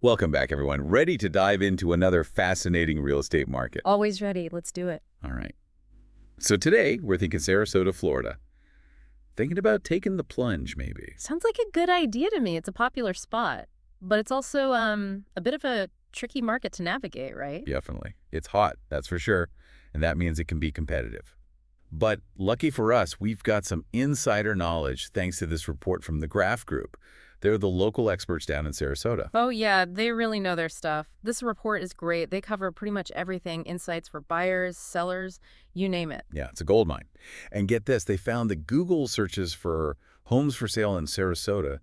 Welcome back, everyone. Ready to dive into another fascinating real estate market. Always ready. Let's do it. All right. So today, we're thinking Sarasota, Florida. Thinking about taking the plunge, maybe. Sounds like a good idea to me. It's a popular spot, but it's also a bit of a tricky market to navigate, right? Definitely. It's hot, that's for sure. And that means it can be competitive. But lucky for us, we've got some insider knowledge thanks to this report from the Graph Group. They're the local experts down in Sarasota. Oh yeah, they really know their stuff. This report is great. They cover pretty much everything, insights for buyers, sellers, you name it. Yeah, it's a gold mine. And get this, they found that Google searches for homes for sale in Sarasota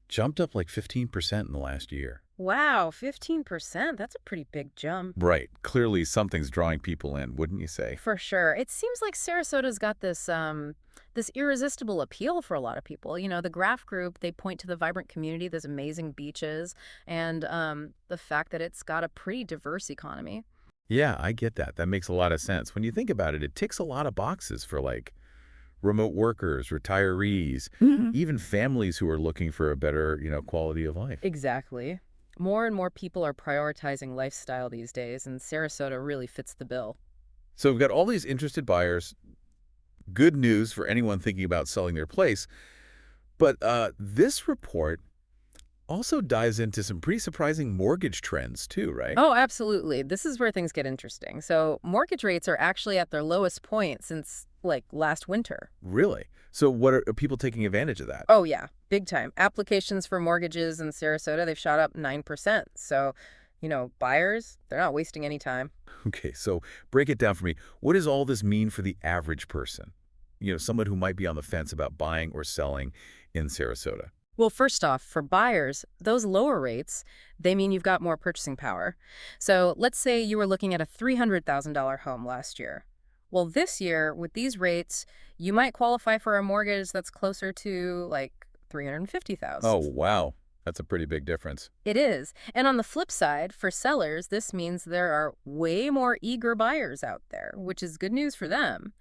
jumped up like 15% in the last year. Wow, 15%. That's a pretty big jump. Right. Clearly something's drawing people in, wouldn't you say? For sure. It seems like Sarasota's got this irresistible appeal for a lot of people. You know, the Graph Group, they point to the vibrant community, those amazing beaches, and the fact that it's got a pretty diverse economy. Yeah, I get that. That makes a lot of sense. When you think about it, it ticks a lot of boxes for like remote workers, retirees, even families who are looking for a better, quality of life. Exactly. More and more people are prioritizing lifestyle these days, and Sarasota really fits the bill. So we've got all these interested buyers. Good news for anyone thinking about selling their place. But this report also dives into some pretty surprising mortgage trends too, right? Oh, absolutely. This is where things get interesting. So mortgage rates are actually at their lowest point since, like, last winter. Really? So what are people taking advantage of that? Oh, yeah, big time. Applications for mortgages in Sarasota, they've shot up 9%. So, buyers, they're not wasting any time. Okay, so break it down for me. What does all this mean for the average person? Someone who might be on the fence about buying or selling in Sarasota. Well, first off, for buyers, those lower rates, they mean you've got more purchasing power. So let's say you were looking at a $300,000 home last year. Well, this year, with these rates, you might qualify for a mortgage that's closer to like 350,000. Oh, wow. That's a pretty big difference. It is. And on the flip side, for sellers, this means there are way more eager buyers out there, which is good news for them.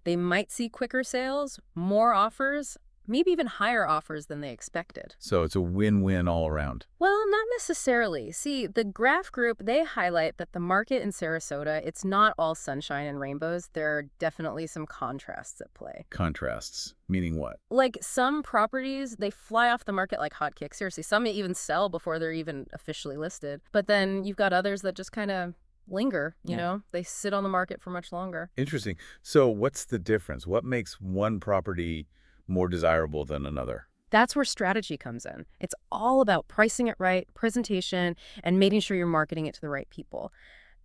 They might see quicker sales, more offers, maybe even higher offers than they expected. So it's a win-win all around. Well, not necessarily. See, the Graph Group, they highlight that the market in Sarasota, it's not all sunshine and rainbows. There are definitely some contrasts at play. Contrasts, meaning what? Like some properties, they fly off the market like hotcakes. Seriously, some may even sell before they're even officially listed. But then you've got others that just kind of linger, you know? They sit on the market for much longer. Interesting. So what's the difference? What makes one property more desirable than another? That's where strategy comes in. It's all about pricing it right, presentation, and making sure you're marketing it to the right people.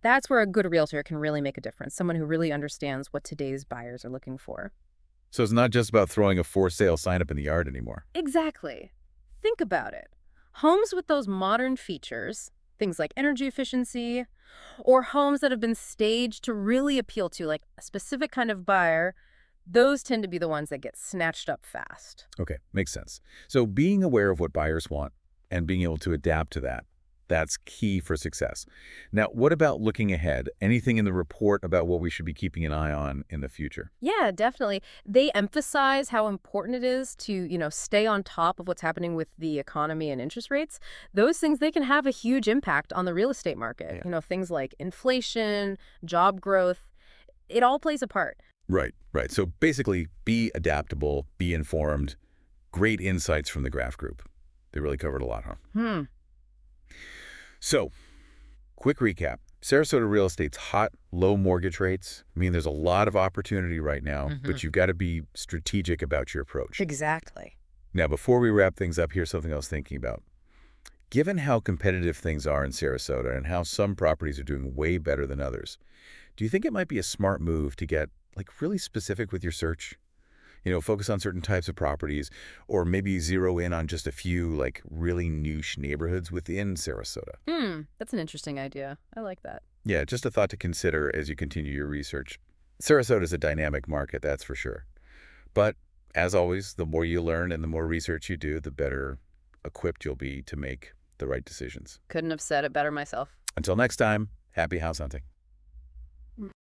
That's where a good realtor can really make a difference, someone who really understands what today's buyers are looking for. So it's not just about throwing a for sale sign up in the yard anymore. Exactly. Think about it. Homes with those modern features, things like energy efficiency, or homes that have been staged to really appeal to like a specific kind of buyer, those tend to be the ones that get snatched up fast. Okay, makes sense. So being aware of what buyers want and being able to adapt to that, that's key for success. Now, what about looking ahead? Anything in the report about what we should be keeping an eye on in the future? Yeah, definitely. They emphasize how important it is to, stay on top of what's happening with the economy and interest rates. Those things, they can have a huge impact on the real estate market. Yeah. Things like inflation, job growth, it all plays a part. Right, right. So basically, be adaptable, be informed. Great insights from the Graph Group. They really covered a lot, huh? So, quick recap. Sarasota real estate's hot, low mortgage rates. I mean, there's a lot of opportunity right now, but you've got to be strategic about your approach. Exactly. Now, before we wrap things up, here's something I was thinking about. Given how competitive things are in Sarasota and how some properties are doing way better than others, do you think it might be a smart move to get really specific with your search? Focus on certain types of properties, or maybe zero in on just a few really niche neighborhoods within Sarasota. That's an interesting idea. I like that. Yeah, just a thought to consider as you continue your research. Sarasota is a dynamic market, that's for sure. But as always, the more you learn and the more research you do, the better equipped you'll be to make the right decisions. Couldn't have said it better myself. Until next time, happy house hunting.